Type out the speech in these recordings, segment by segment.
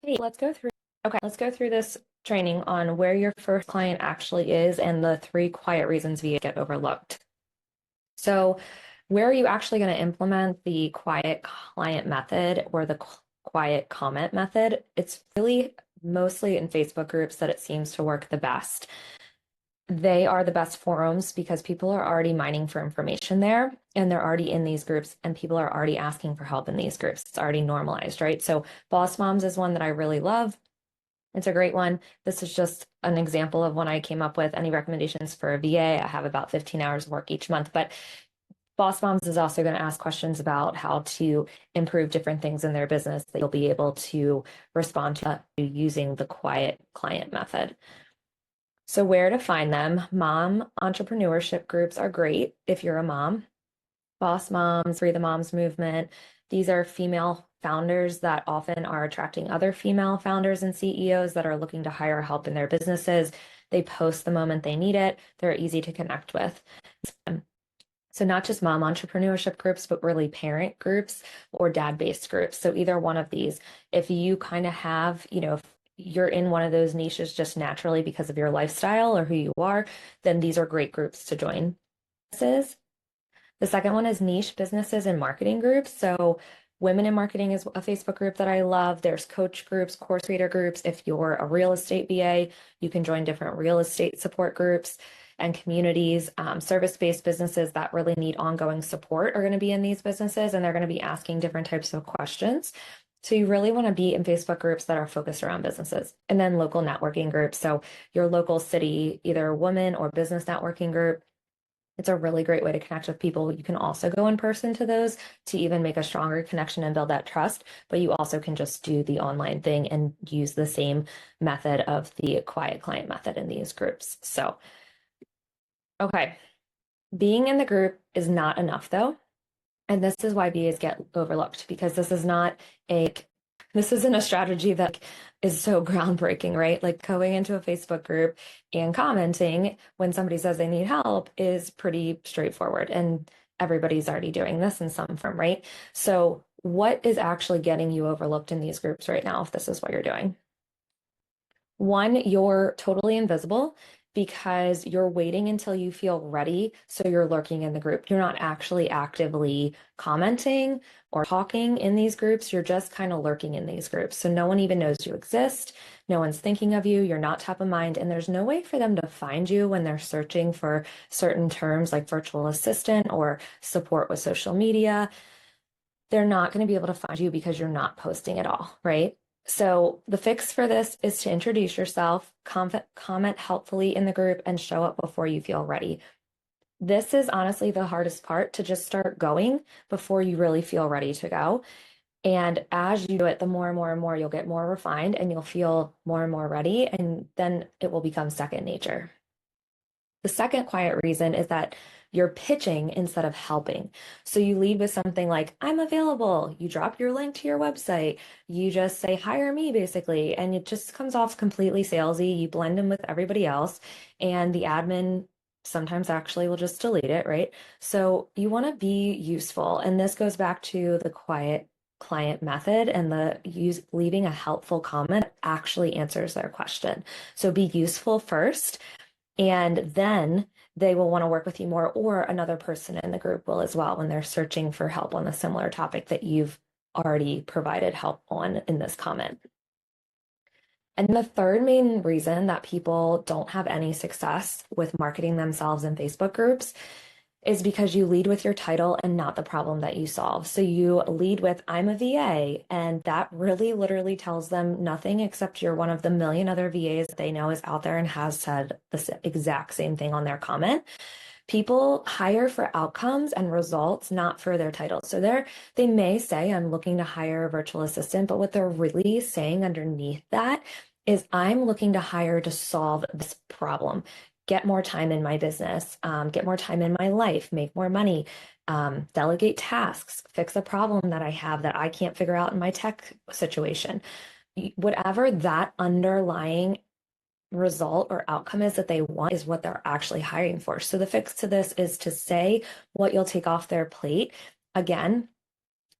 Hey, let's go through this training on where your first client actually is and the three quiet reasons VA get overlooked. So, where are you actually going to implement the quiet client method or the quiet comment method? It's really mostly in Facebook groups that it seems to work the best. They are the best forums because people are already mining for information there and they're already in these groups and people are already asking for help in these groups. It's already normalized, right? So, Boss Moms is one that I really love. It's a great one. This is just an example of when I came up with any recommendations for a VA. I have about 15 hours of work each month, but Boss Moms is also going to ask questions about how to improve different things in their business that you'll be able to respond to using the quiet client method. So, where to find them? Mom entrepreneurship groups are great if you're a mom. Boss Moms, Free the Moms movement. These are female founders that often are attracting other female founders and CEOs that are looking to hire help in their businesses. They post the moment they need it. They're easy to connect with. So not just mom entrepreneurship groups, but really parent groups or dad-based groups. So either one of these, if you kind of have, if you're in one of those niches just naturally because of your lifestyle or who you are, then these are great groups to join. The second one is niche businesses and marketing groups. So Women in Marketing is a Facebook group that I love. There's coach groups, course creator groups. If you're a real estate VA, you can join different real estate support groups and communities. Service-based businesses that really need ongoing support are going to be in these businesses, and they're going to be asking different types of questions. So you really want to be in Facebook groups that are focused around businesses. And then local networking groups. So your local city, either woman or business networking group, it's a really great way to connect with people. You can also go in person to those to even make a stronger connection and build that trust, but you also can just do the online thing and use the same method of the quiet client method in these groups. So, okay, being in the group is not enough though. And this is why VAs get overlooked because a this isn't a strategy that is so groundbreaking, right? Like going into a Facebook group and commenting when somebody says they need help is pretty straightforward. And everybody's already doing this in some form, right? So what is actually getting you overlooked in these groups right now if this is what you're doing? One, you're totally invisible because you're waiting until you feel ready. So you're lurking in the group. You're not actually actively commenting or talking in these groups. You're just kind of lurking in these groups. So no one even knows you exist. No one's thinking of you. You're not top of mind. And there's no way for them to find you when they're searching for certain terms like virtual assistant or support with social media. They're not going to be able to find you because you're not posting at all, right? So the fix for this is to introduce yourself, comment helpfully in the group, and show up before you feel ready. This is honestly the hardest part to just start going before you really feel ready to go. And as you do it, the more and more and more you'll get more refined and you'll feel more and more ready, and then it will become second nature. The second quiet reason is that you're pitching instead of helping. So you lead with something like, I'm available. You drop your link to your website. You just say, hire me, basically. And it just comes off completely salesy. You blend in with everybody else, and the admin sometimes actually will just delete it, right? So you want to be useful. And this goes back to the quiet client method and leaving a helpful comment actually answers their question. So be useful first, and then they will want to work with you more, or another person in the group will as well when they're searching for help on a similar topic that you've already provided help on in this comment. And the third main reason that people don't have any success with marketing themselves in Facebook groups is because you lead with your title and not the problem that you solve. So you lead with, I'm a VA, and that really literally tells them nothing except you're one of the million other VAs that they know is out there and has said the exact same thing on their comment. People hire for outcomes and results, not for their title. So they may say, I'm looking to hire a virtual assistant, but what they're really saying underneath that is, I'm looking to hire to solve this problem, get more time in my business, get more time in my life, make more money, delegate tasks, fix a problem that I have that I can't figure out in my tech situation. Whatever that underlying result or outcome is that they want is what they're actually hiring for. So the fix to this is to say what you'll take off their plate. Again,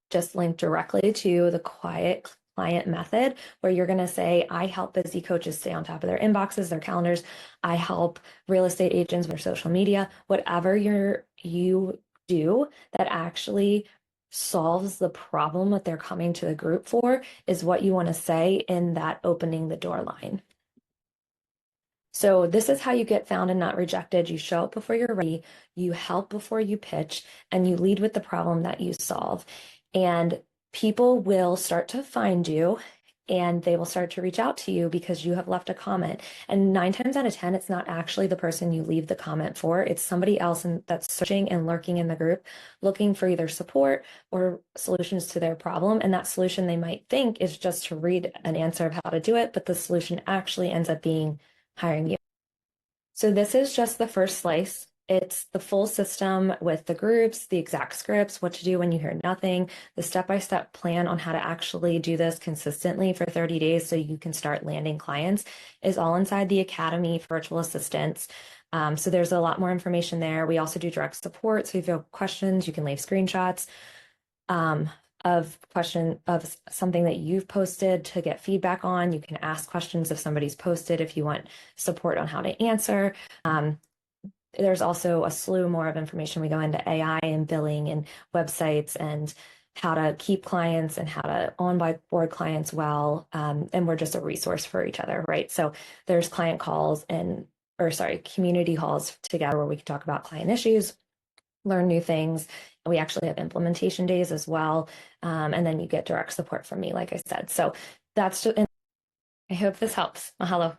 just link directly to the quiet client method where you're going to say, I help busy coaches stay on top of their inboxes, their calendars. I help real estate agents with social media, whatever you do that actually solves the problem that they're coming to the group for is what you want to say in that opening the door line. So this is how you get found and not rejected. You show up before you're ready, you help before you pitch, and you lead with the problem that you solve. And people will start to find you and they will start to reach out to you because you have left a comment. And 9 times out of 10, it's not actually the person you leave the comment for. It's somebody else that's searching and lurking in the group, looking for either support or solutions to their problem. And that solution they might think is just to read an answer of how to do it, but the solution actually ends up being hiring you. So this is just the first slice. It's the full system with the groups, the exact scripts, what to do when you hear nothing, the step-by-step plan on how to actually do this consistently for 30 days so you can start landing clients is all inside the Academy for Virtual Assistants. So there's a lot more information there. We also do direct support. So if you have questions, you can leave screenshots of something that you've posted to get feedback on. You can ask questions if somebody's posted if you want support on how to answer. There's also a slew more of information. We go into AI and billing and websites and how to keep clients and how to onboard clients well. And we're just a resource for each other, right? So there's client calls community calls together where we can talk about client issues, learn new things. We actually have implementation days as well. And then you get direct support from me, like I said. So that's just, I hope this helps. Mahalo.